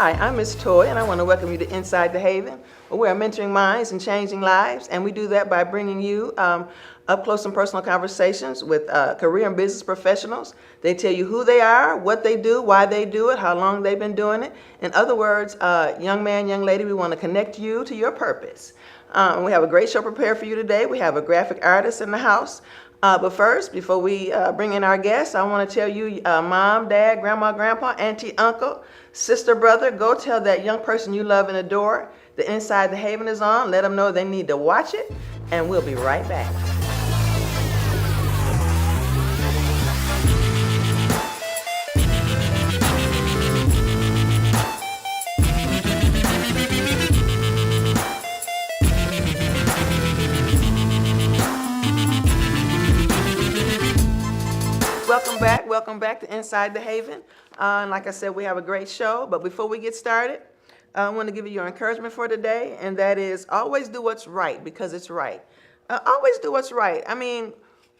Hi, I'm Miss Toy, and I want to welcome you to Inside the Haven, where we're mentoring minds and changing lives, and we do that by bringing you up close and personal conversations with career and business professionals. They tell you who they are, what they do, why they do it, how long they've been doing it. In other words, young man, young lady, we want to connect you to your purpose. We have a great show prepared for you today. We have a graphic artist in the house. But first, before we bring in our guests, I want to tell you, mom, dad, grandma, grandpa, auntie, uncle, sister, brother, go tell that young person you love and adore that Inside the Haven is on. Let them know they need to watch it, and we'll be right back. Welcome back to Inside the Haven. And like I said, we have a great show, but before we get started, I want to give you your encouragement for today, and that is always do what's right because it's right. Always do what's right. I mean,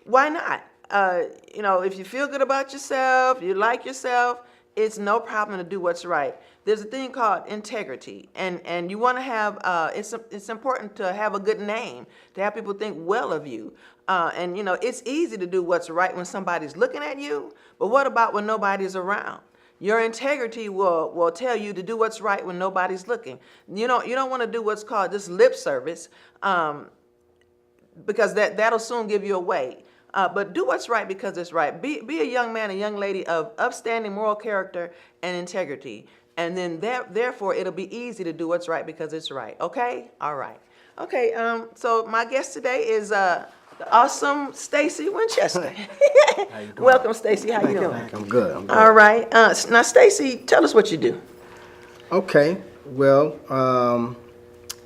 why not? If you feel good about yourself, you like yourself, it's no problem to do what's right. There's a thing called integrity, and you want to have, it's important to have a good name, to have people think well of you. It's easy to do what's right when somebody's looking at you, but what about when nobody's around? Your integrity will tell you to do what's right when nobody's looking. You don't want to do what's called just lip service, because that'll soon give you away. But do what's right because it's right. Be a young man, a young lady of upstanding moral character and integrity. And then therefore, it'll be easy to do what's right because it's right. Okay? All right. Okay, so my guest today is the awesome Stacy Winchester. How you doing? Welcome, Stacy. How you doing? I'm good. All right. Now, Stacy, tell us what you do. Okay. Well,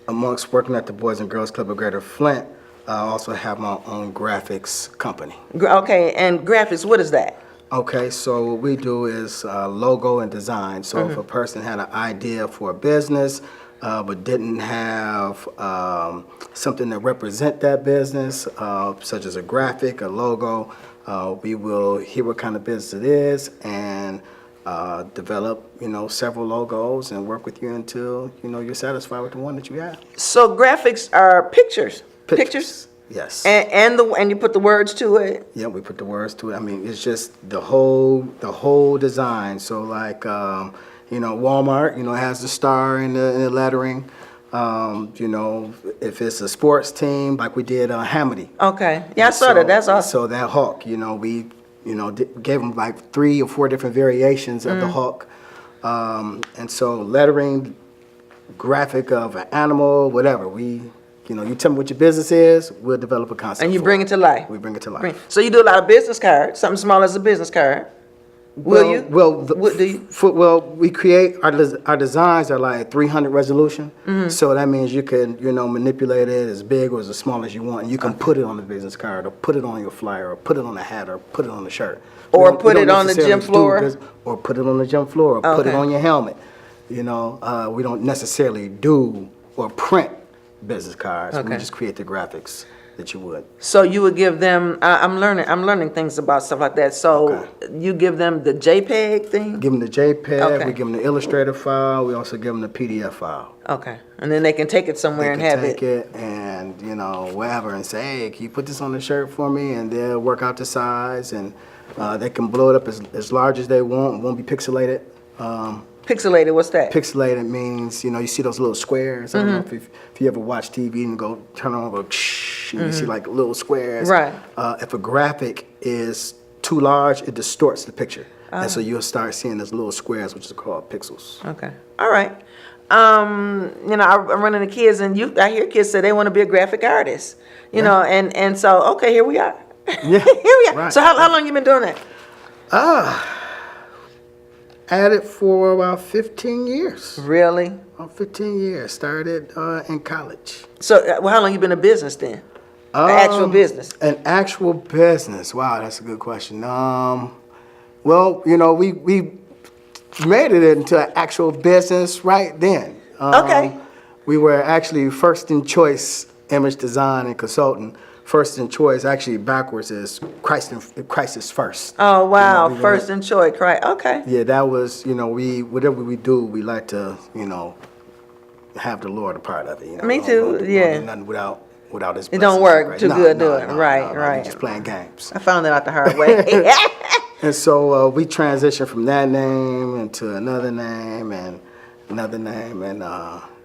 amongst working at the Boys and Girls Club of Greater Flint, I also have my own graphics company. Okay, and graphics, what is that? Okay, so what we do is logo and design. So if a person had an idea for a business, but didn't have something to represent that business, such as a graphic, a logo, we will hear what kind of business it is and develop, several logos and work with you until, you're satisfied with the one that you have. So graphics are pictures? Pictures? Yes. And you put the words to it? Yeah, we put the words to it. I mean, it's just the whole design. So like, Walmart, has the star in the lettering. If it's a sports team, like we did Hamady. Okay. Yeah, I saw that. That's awesome. So that hawk, we, gave them like 3 or 4 different variations of the hawk. And so lettering, graphic of an animal, whatever, you tell me what your business is, we'll develop a concept. And you bring it to life. We bring it to life. So you do a lot of business cards, something small as a business card. Will you? Well, what do you? We create our designs are like 300 resolution. So that means you can manipulate it as big or as small as you want, and you can put it on the business card, or put it on your flyer, or put it on a hat, or put it on the shirt, or put it on the gym floor, or put it on the gym floor, or put it on your helmet. We don't necessarily do or print business cards. We just create the graphics that you would. So you would give them, I'm learning things about stuff like that. So you give them the JPEG thing? Give them the JPEG, we give them the Illustrator file, we also give them the PDF file. Okay, and then they can take it somewhere and have it. Take it and, wherever and say, hey, can you put this on the shirt for me? And they'll work out the size, and they can blow it up as large as they want. It won't be pixelated. Pixelated, what's that? Pixelated means, you see those little squares. I don't know if you ever watch TV and go turn on, and you see like little squares. Right. If a graphic is too large, it distorts the picture. And so you'll start seeing those little squares, which is called pixels. Okay. All right. I'm running the kids, and I hear kids say they want to be a graphic artist. And so, okay, here we are. Yeah. Here we are. Right. So how long you been doing that? At it for about 15 years. Really? About 15 years. Started in college. So how long you been in business then? Actual business? An actual business. Wow, that's a good question. Well, we made it into an actual business right then. Okay. We were actually first in choice image design and consultant first in choice, actually backwards is Christ is first. Oh, wow. We First in choice, right? Okay. Yeah, that was, whatever we do, we like to, have the Lord a part of it. Me We too, don't do yeah. nothing without His It don't blessings and work grace. too No, good no, doing it. no, Right, no, no, right. You're just playing games. I found that out the hard way. And so we transitioned from that name into another name and another name, and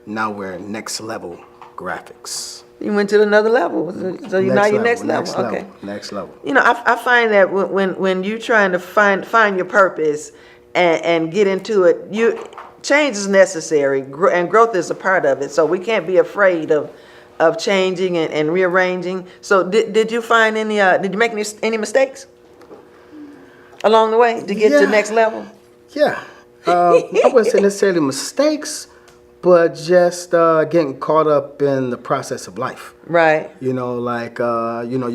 now we're Next Level Graphics. You went to another level. So you're now your next level. Okay. Next level. I find that when you're trying to find your purpose and get into it, change is necessary, and growth is a part of it. So we can't be afraid of changing and rearranging. So did you find did you make any mistakes along the way to get to the next level? Yeah. I wouldn't say necessarily mistakes, but just getting caught up in the process of life. Right. You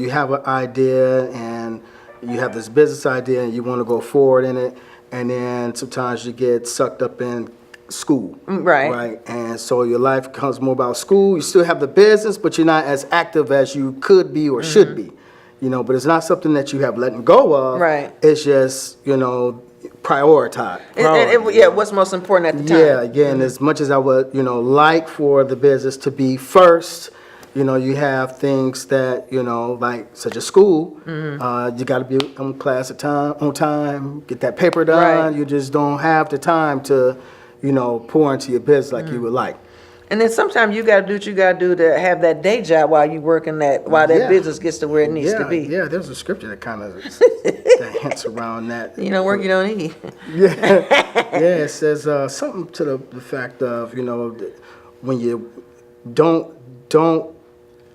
have an idea and you have this business idea and you want to go forward in it, and then sometimes you get sucked up in school. Right. Right. And so your life becomes more about school. You still have the business, but you're not as active as you could be or should be. But it's not something that you have letting go of. Right. It's just, prioritize. What's most important at the time. Yeah, again, as much as I would, like for the business to be first, you have things that, like such as school, you got to be on class on time, get that paper done. Right. You just don't have the time to, pour into your business like you would like. And then sometimes you got to do what you got to do to have that day job while you working while that business gets to where it needs to be. Yeah, there's a scripture that kind of that hints around that. Work you don't eat. Yeah, it says something to the fact of, when you don't,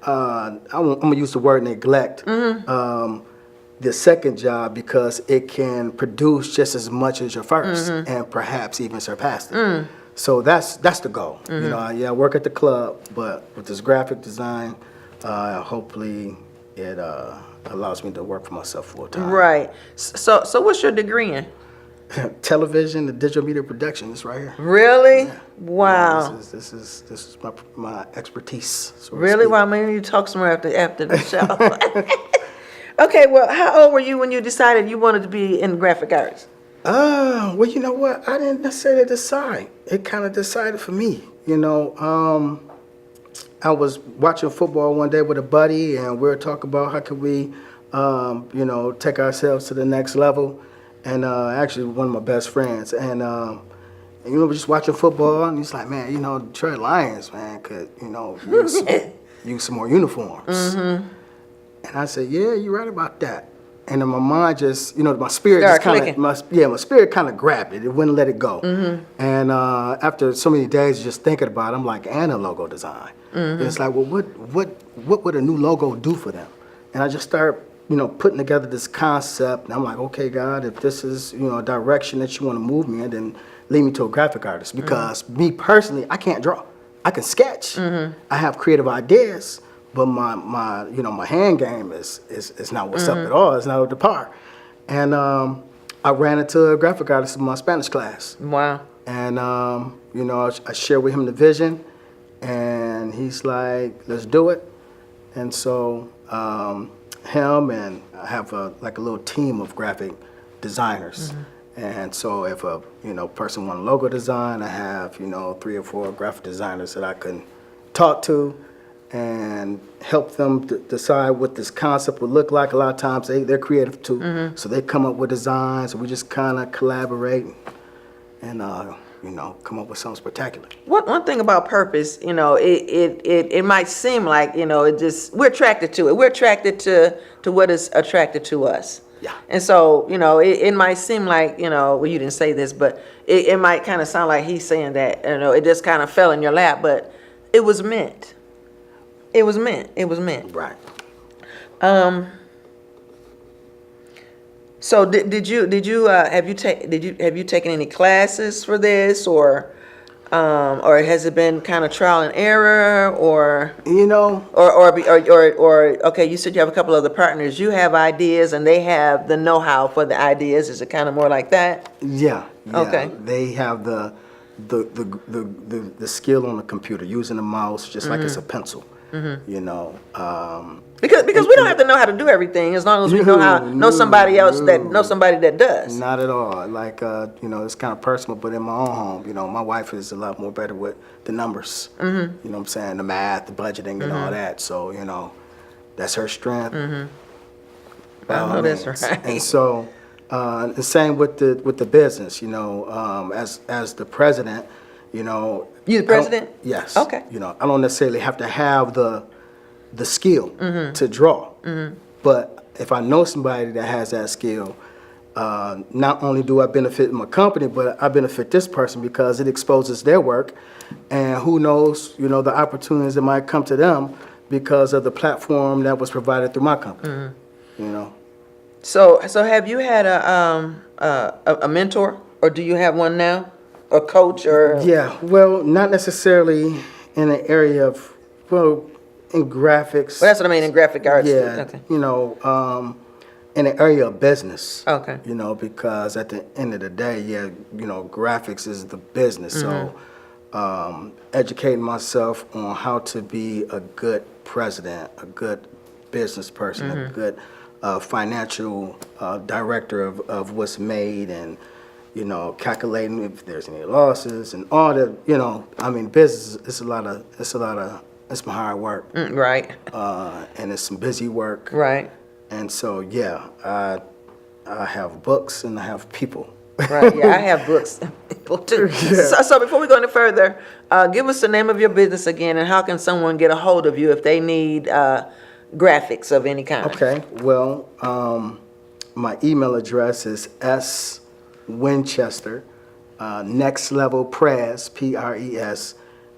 I'm going to use the word neglect, the second job, because it can produce just as much as your first and perhaps even surpass it. So that's the goal. I work at the club, but with this graphic design, hopefully it allows me to work for myself full time. Right. So what's your degree in? Television and digital media production is right here. Really? Yeah. Wow. Yeah, this is my expertise. So to Really? speak. Well, maybe you talk somewhere after the show. Okay. Well, how old were you when you decided you wanted to be in graphic arts? Well, you know what? I didn't necessarily decide. It kind of decided for me. I was watching football one day with a buddy, and we were talking about how could we, take ourselves to the next level. And actually, one of my best friends, and we're just watching football, and he's like, man, Detroit Lions, man, could use some more uniforms. And I said, yeah, you're right about that. And then my mind just, my spirit just kind of, my spirit kind of grabbed it. It wouldn't let it go. And after so many days just thinking about it, I'm like, and a logo design. And it's like, well, what would a new logo do for them? And I just start, putting together this concept. And I'm like, okay, God, if this is, a direction that you want to move me in, then lead me to a graphic artist. Because me personally, I can't draw. I can sketch. I have creative ideas. But my hand game is not what's up at all. It's not up to par. And I ran into a graphic artist in my Spanish class. Wow. And I shared with him the vision, and he's like, "Let's do it." And so him and I have a little team of graphic designers. And so if a person want a logo design, I have 3 or 4 graphic designers that I can talk to and help them decide what this concept would look like. A lot of times they're creative too, so they come up with designs, and we just kind of collaborate and come up with something spectacular. One thing about purpose, it might seem like we're attracted to it. We're attracted to what is attracted to us. Yeah. And so it might seem like well, you didn't say this, but it might kind of sound like he's saying that it just kind of fell in your lap, but it was meant. It was meant. It was meant. Right. So have you taken any classes for this, or has it been kind of trial and error, or okay, you said you have a couple other partners. You have ideas, and they have the know-how for the ideas. Is it kind of more like that? Yeah. Okay. They have the skill on the computer, using the mouse just like it's a pencil. You know, Because we don't have to know how to do everything as long as we know somebody else that knows somebody that does. not at all. Like, you know, it's kind of personal, but in my own home, you know, my wife is a lot more better with the numbers. You know what I'm saying? The math, the budgeting, and all that. So, you know, that's her strength. I know that's right. And so, the same with the business. You know, as the president, you know. You the president? Yes. Okay. You know, I don't necessarily have to have the skill to draw, but if I know somebody that has that skill, not only do I benefit my company, but I benefit this person because it exposes their work, and who knows, you know, the opportunities that might come to them because of the platform that was provided through my company. You know. So have you had a mentor, or do you have one now, a coach, or? Yeah, well, not necessarily in the area of, well, in graphics. Well, that's what I mean, in graphic arts. Yeah, Okay. you know, in the area of business. Okay. You know, because at the end of the day, yeah, you know, graphics is the business. So, educating myself on how to be a good president, a good business person, a good financial director of what's made, and, you know, calculating if there's any losses and all that. You know, I mean, business it's some hard work, Right. and it's some busy work, Right. and so yeah, I have books and I have people. Right. Yeah, I have books and people too. So before we go any further, give us the name of your business again, and how can someone get a hold of you if they need graphics of any kind? Okay, well, my email address is swinchester, next level press, PRES,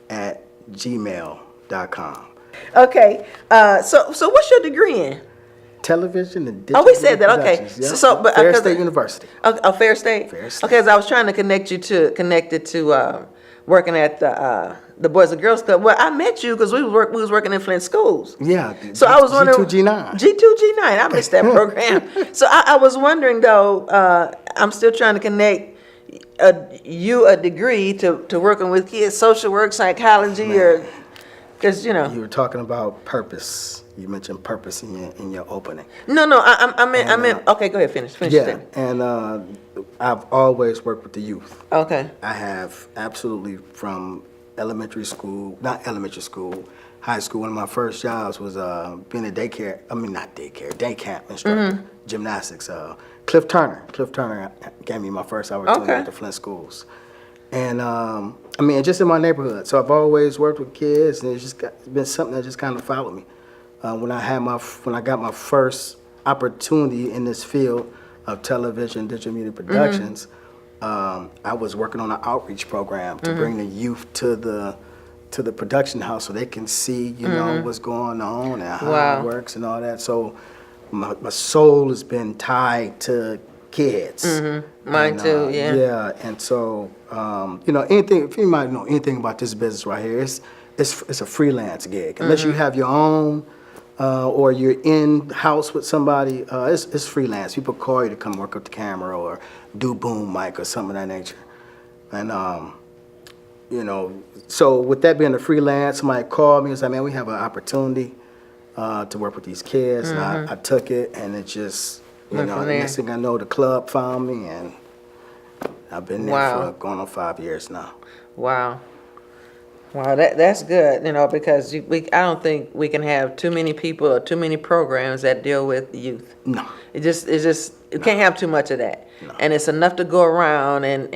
at gmail.com. Okay. So what's your degree in? Television and digital. Oh, we said that. Okay. productions, yeah. But Fair State University. Oh, Fair State. Fair State. Okay, as I was trying to connect it to working at the Boys and Girls Club. Well, I met you because we was working in Flint schools. Yeah. So I was wondering. G2G9. G2G9. I missed that program. So I was wondering though. I'm still trying to connect a degree to working with kids, social work, psychology, or because you know. You were talking about purpose. You mentioned purpose in your opening. No. I meant. Okay, go ahead. Finish. Yeah, that. and I've always worked with the youth. Okay. I have absolutely from elementary school, not elementary school, high school. One of my first jobs was being a day camp instructor, gymnastics. Cliff Turner gave me my first opportunity at the Flint schools. And I mean, just in my neighborhood. So I've always worked with kids, and it's been something that just kind of followed me. When I got my first opportunity in this field of television, digital media productions, I was working on an outreach program to bring the youth to the production house so they can see, you know, what's going on and how it works and all that. So my soul has been tied to kids. Mine too. Yeah. Yeah, and so you know, anything, if you might know anything about this business right here, it's a freelance gig unless you have your own. Or you're in house with somebody, it's freelance. People call you to come work up the camera or do boom mic or something of that nature. And, you know, so with that being a freelance, somebody called me and said, man, we have an opportunity to work with these kids. And I took it, and it just, you know, the next thing I know, the club found me, and I've been there for going on 5 years now. Wow. Wow, that's good, you know, because I don't think we can have too many people or too many programs that deal with youth. No. You can't have too much of that. No. And it's enough to go around, and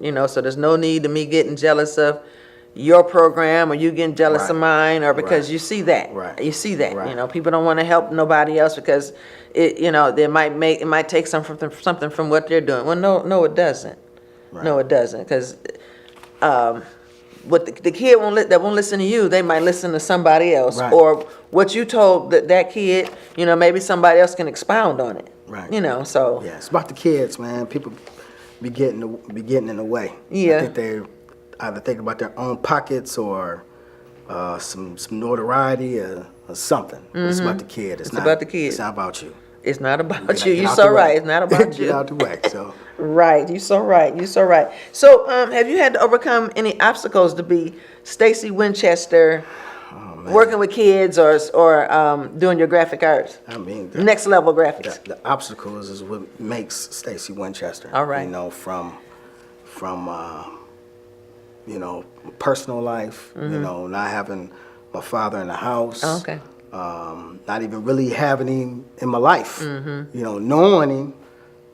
you know, so there's no need to me getting jealous of your program or you getting jealous of mine, or because you see that. Right. You see that. Right. You know, people don't want to help nobody else because it might take something from what they're doing. Well, no, it doesn't. Right. No, it doesn't, because what the kid that won't listen to you, they might listen to somebody else, or what you told that kid, you know, maybe somebody else can expound on it. Right. You know, so yeah, it's about the kids, man. People be getting in the way. Yeah. I think they're either thinking about their own pockets or some notoriety or something. It's about the kid. It's not about the kid. It's not about you. It's not about you. You're so right. It's not about you. Get out the way. So. Right. You're so right. You're so right. So, have you had to overcome any obstacles to be Stacy Winchester Working with kids or doing your graphic arts? I mean, Next level graphics. the obstacles is what makes Stacy Winchester. All right. You know, from personal life. You know, not having my father in the house. Oh, okay. Not even really having him in my life. You know, knowing him,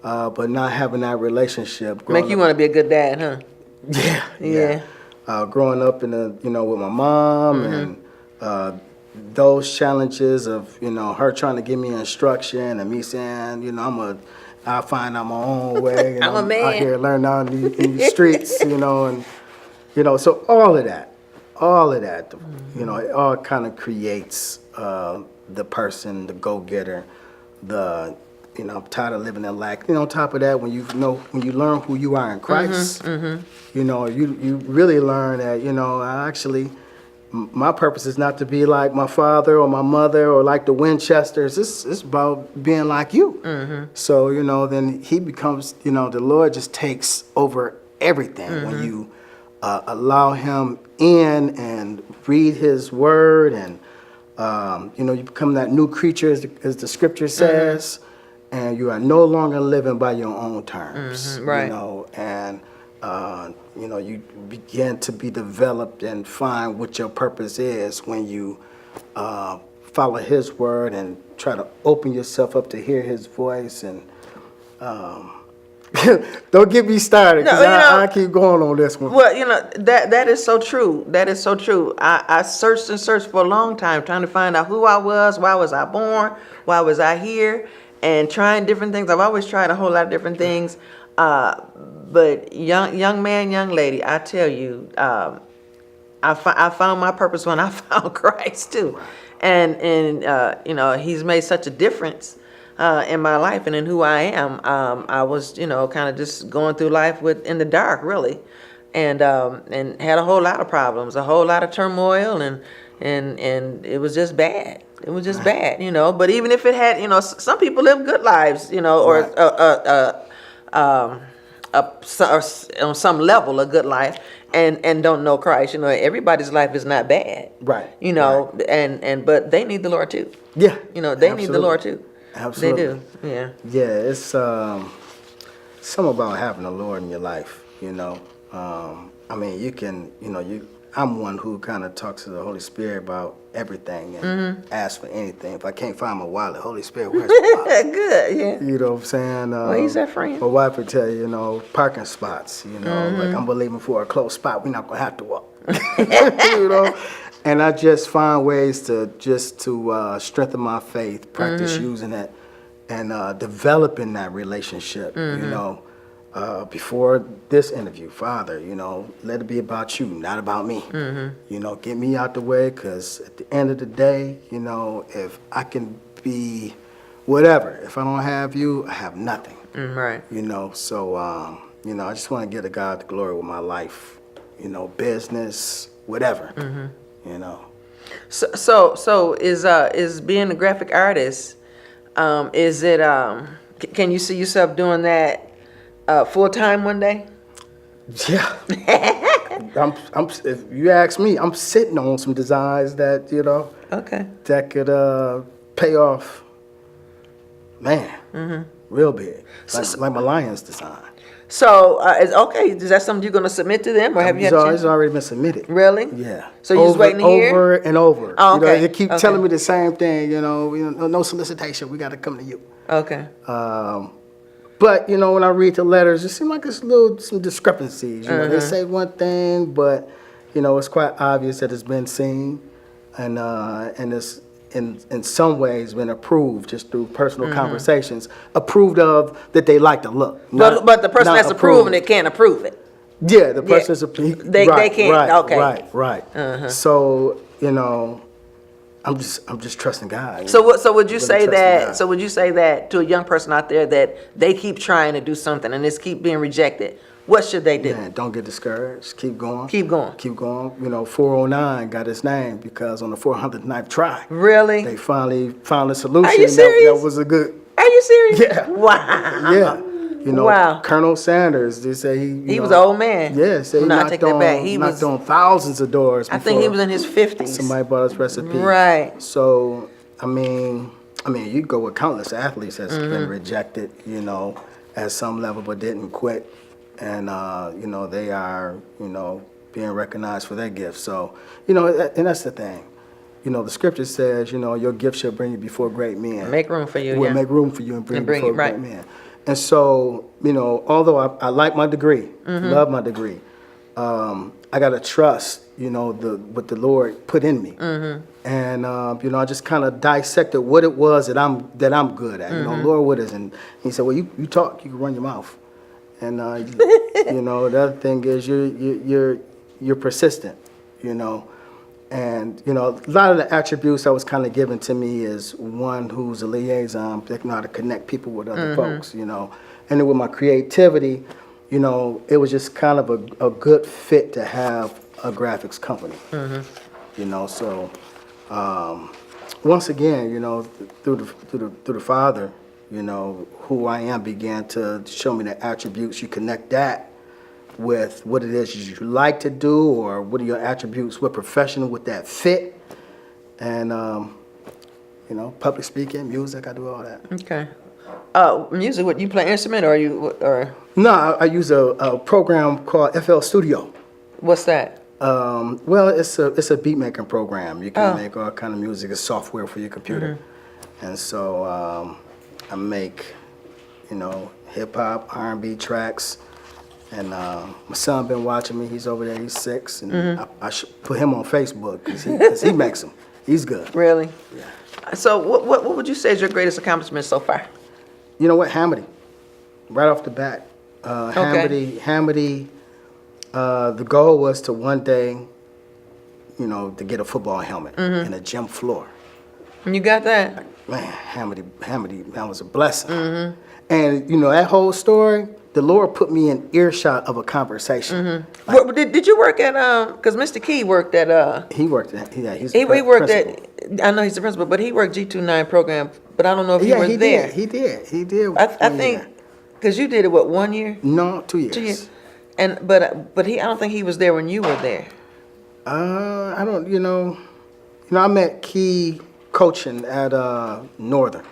but not having that relationship. Make you want to be a good dad, huh? Yeah. Yeah. Growing up in with my mom and those challenges of, her trying to give me instruction and me saying, I'll find out my own way. And I'm a man. out here learning out in the streets, and, so all of that, it all kind of creates the person, the go-getter, I'm tired of living in lack. On top of that, when you learn who you are in Christ, you really learn that, my purpose is not to be like my father or my mother or like the Winchesters. It's about being like you. So, then he becomes, the Lord just takes over everything when you allow him in and read his word and, you become that new creature as the scripture says. And you are no longer living by your own terms, right. And, you begin to be developed and find what your purpose is when you follow his word and try to open yourself up to hear his voice. And don't get me started, because I keep going on this one. Well, that is so true. That is so true. I searched and searched for a long time trying to find out who I was, why was I born, why was I here, and trying different things. I've always tried a whole lot of different things. But young man, young lady, I tell you, I found my purpose when I found Christ too. And he's made such a difference in my life and in who I am. I was, kind of just going through life in the dark, really, and had a whole lot of problems, a whole lot of turmoil, and it was just bad. It was just bad, But even if it had, some people live good lives, or on some level a good life, and don't know Christ. Everybody's life is not bad, right? And but they need the Lord too. Yeah, they absolutely. need the Lord too. Absolutely, they do. Yeah. Yeah, it's something about having the Lord in your life. I mean, you can, I'm one who kind of talks to the Holy Spirit about everything and asks for anything. If I can't find my wallet, Holy Spirit, where's my wallet? Good, yeah. You know what I'm saying? Well, he's our friend. My wife would tell you, parking spots, like I'm believing for a close spot, we're not going to have to walk. And I just find ways to strengthen my faith, practice using it, and developing that relationship, before this interview, Father, let it be about you, not about me. Get me out the way, because at the end of the day, if I can be whatever, if I don't have you, I have nothing. Right. So, I just want to give to God the glory with my life, business, whatever, So is being a graphic artist, is it, can you see yourself doing that full time one day? Yeah. If you ask me, I'm sitting on some designs that, Okay. that could pay off, man, real big. Like my Lions design. So, is that something you're going to submit to them, or have you had a chance? It's already been submitted. Really? Yeah. So you're just waiting to hear? Over and over. Oh, okay. They keep telling me the same thing, no solicitation, we got to come to you. Okay. But, when I read the letters, it seems like it's some discrepancies. They say one thing, but, it's quite obvious that it's been seen, and it's in some ways been approved just through personal conversations, approved of that they like to look. But the person that's approving it can't approve it. Yeah, the person's approved. They can't. Right, Okay. Right. So, I'm just trusting God. So would you say that? God. So would you say that to a young person out there that they keep trying to do something and it's keep being rejected? What should they do? Man, don't get discouraged. Keep going. Keep going. Keep going. 409 got its name because on the 409th try, Really? they finally found a solution. Are you serious? That was a good. Are you serious? Yeah. Wow. Yeah. You know, Wow. Colonel Sanders, they say He was an old man. Yeah, say he No, I knocked take that back. He knocked was, on thousands of doors I think he before was in his 50s. somebody bought his recipe. Right. So, you go with countless athletes that's Mm-hmm. been rejected, at some level, but didn't quit. And, they are, being recognized for their gifts. So, and that's the thing. The scripture says, your gift shall bring you before great men. Make room for you, Will yeah. make room for you and bring you before right. great men. And so, although I like my degree, Mm-hmm. love my degree, I got to trust, what the Lord put in me. Mm-hmm. And, I just kind of dissected what it was that I'm good at. Mm-hmm. Lord, what is it? And he said, well, you talk, you can run your mouth. And, the other thing is you're persistent, And, a lot of the attributes that was kind of given to me is one who's a liaison, that know how to connect people with other folks, And then with my creativity, it was just kind of a good fit to have a graphics company. So once again, through the Father, who I am began to show me the attributes. You connect that with what it is you like to do, or what are your attributes, what profession would that fit, and public speaking, music, I do all that. Okay. Music, what, you play instrument or No, I use a program called FL Studio. what's that? Well, it's a beat making program. You can Oh. make all kind of music. It's software for your computer, and so I make, hip hop, R&B tracks. And my son been watching me. He's over there. He's 6, and I should put him on Facebook because he makes them. He's good. Really? Yeah. So what would you say is your greatest accomplishment so far? You know what, Hamity, right off the bat, Hamity. The goal was to one day, to get a football helmet and a gym floor. You got that? Man, Hamity, that was a blessing. And that whole story, the Lord put me in earshot of a conversation. What, did you work at because Mr. Key worked at He worked at, he's he the worked principal. at, I know he's the principal, but he worked G29 program, but I don't know if you were he there. did. He did. I 1 think year. because you did it what, 1 year? No, 2 years. 2 years. And but I don't think he was there when you were there. I don't. I met Key coaching at Northern.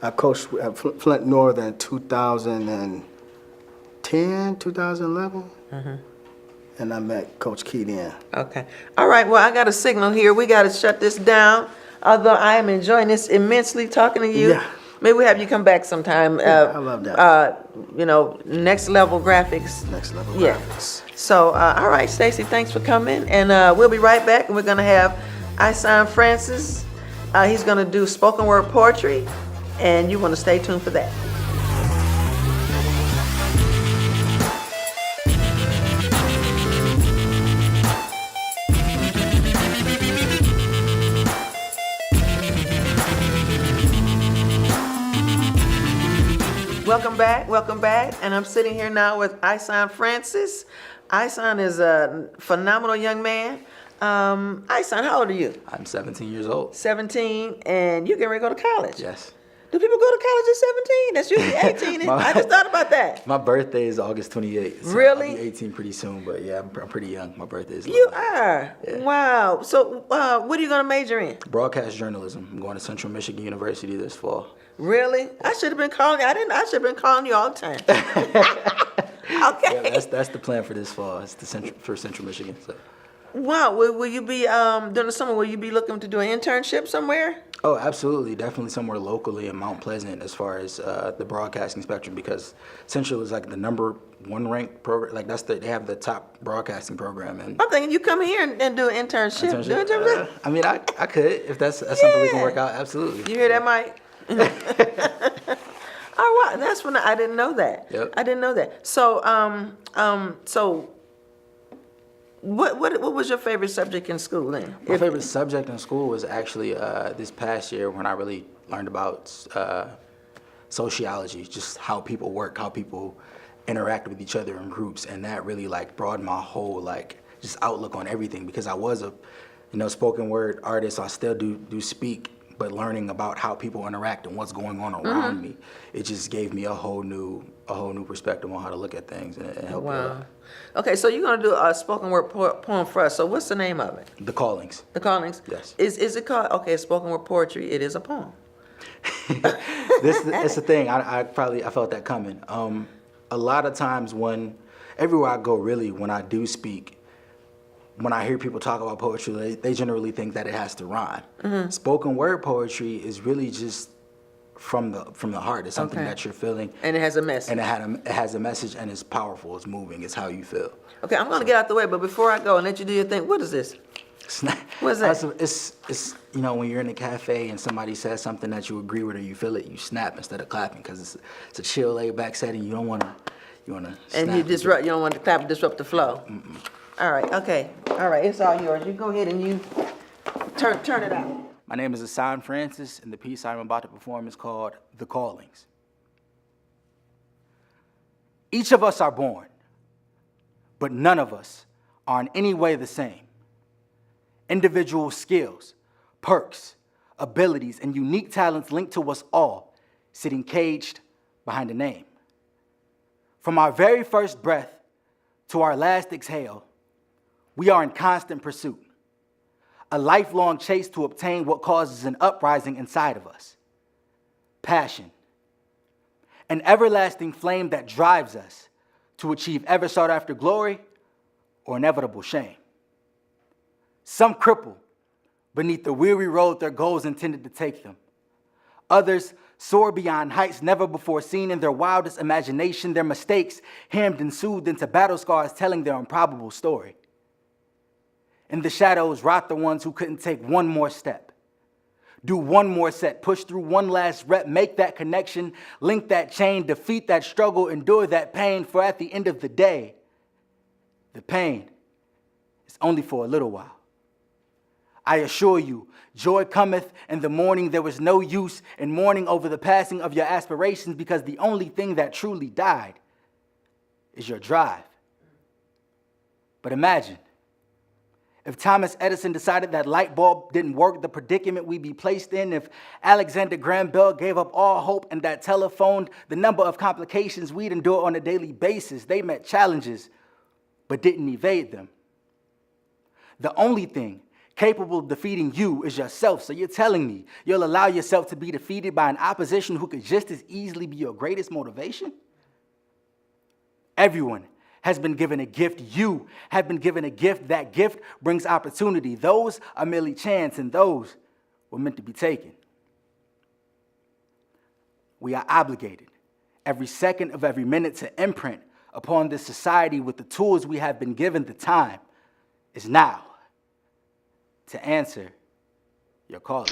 I coached at Flint Northern in 2010, 2011. And I met Coach Key then. Okay. All right. Well, I got a signal here. We got to shut this down. Although I am enjoying this immensely talking to you. Yeah. Maybe we have you come back sometime. Yeah, I love that. Next level graphics. Next level Yeah. graphics. So, all right, Stacy, thanks for coming. And we'll be right back. And we're going to have Isan Francis. He's going to do spoken word poetry. And you want to stay tuned for that. Welcome back, and I'm sitting here now with Isan Francis. Isan is a phenomenal young man. Isan, how old are you? I'm 17 years old. 17, and you getting ready to go to college? Yes. Do people go to college at 17? That's usually 18. I just thought about that. My birthday is August 28th. So Really? I'll be 18 pretty soon, but yeah, I'm pretty young. My birthday is. You are? Yeah. Wow. So what are you going to major in? Broadcast journalism. I'm going to Central Michigan University this fall. Really? I should have been calling you. I should have been calling you all the time. Okay. Yeah, that's the plan for this fall. It's for Central Michigan. So. Wow. Will you be, during the summer, will you be looking to do an internship somewhere? Oh, absolutely. Definitely somewhere locally in Mount Pleasant as far as the broadcasting spectrum, because Central is like the #1 ranked program. Like they have the top broadcasting program. And I'm thinking you come here and do an internship. Do an internship. I mean, I could if that's something we can work out. Absolutely. You hear that, Mike? Oh, wow. That's when I didn't know that. Yep. I didn't know that. So, so what was your favorite subject in school then? My favorite subject in school was actually this past year when I really learned about sociology, just how people work, how people interact with each other in groups, and that really broadened my whole just outlook on everything, because I was a spoken word artist. So I still do speak, but learning about how people interact and what's going on around me, it just gave me a whole new perspective on how to look at things and help me a Wow. lot. Okay, so you're gonna do a spoken word poem for us. So what's the name of it? The Callings. The Callings? Yes. Is it called, okay, spoken word poetry, it is a poem. It's the thing. I felt that coming. A lot of times everywhere I go, really, when I do speak, when I hear people talk about poetry, they generally think that it has to rhyme. Spoken word poetry is really just from the heart. It's something Okay. that you're feeling, And it has a message. and it has a message, and it's powerful. It's moving. It's how you feel. Okay, I'm gonna get out the way, but before I go and let you do your thing, what is this? What's that? It's when you're in a cafe and somebody says something that you agree with or you feel it, you snap instead of clapping because it's a chill, laid back setting. You don't want to. You want to. And you don't want to clap and disrupt the flow. All right, okay. All right, it's all yours. You go ahead and you turn it out. My name is Isan Francis, and the piece I'm about to perform is called The Callings. Each of us are born, but none of us are in any way the same. Individual skills, perks, abilities, and unique talents linked to us all, sitting caged behind a name. From our very first breath to our last exhale, we are in constant pursuit, a lifelong chase to obtain what causes an uprising inside of us. Passion, an everlasting flame that drives us to achieve ever sought after glory or inevitable shame. Some cripple beneath the weary road their goals intended to take them. Others soar beyond heights never before seen in their wildest imagination, their mistakes hemmed and soothed into battle scars telling their improbable story. In the shadows rot the ones who couldn't take one more step, do one more set, push through one last rep, make that connection, link that chain, defeat that struggle, endure that pain, for at the end of the day, the pain is only for a little while. I assure you, joy cometh in the morning. There was no use in mourning over the passing of your aspirations, because the only thing that truly died is your drive. But imagine if Thomas Edison decided that light bulb didn't work, the predicament we'd be placed in. If Alexander Graham Bell gave up all hope and that telephoned, the number of complications we'd endure on a daily basis. They met challenges, but didn't evade them. The only thing capable of defeating you is yourself. So you're telling me you'll allow yourself to be defeated by an opposition who could just as easily be your greatest motivation? Everyone has been given a gift. You have been given a gift. That gift brings opportunity. Those are merely chance, and those were meant to be taken. We are obligated every second of every minute to imprint upon this society with the tools we have been given. The time is now to answer your calling.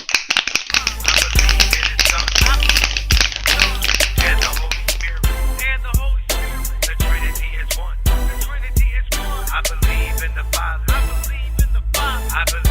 I believe in the Father. I believe in the Father. I believe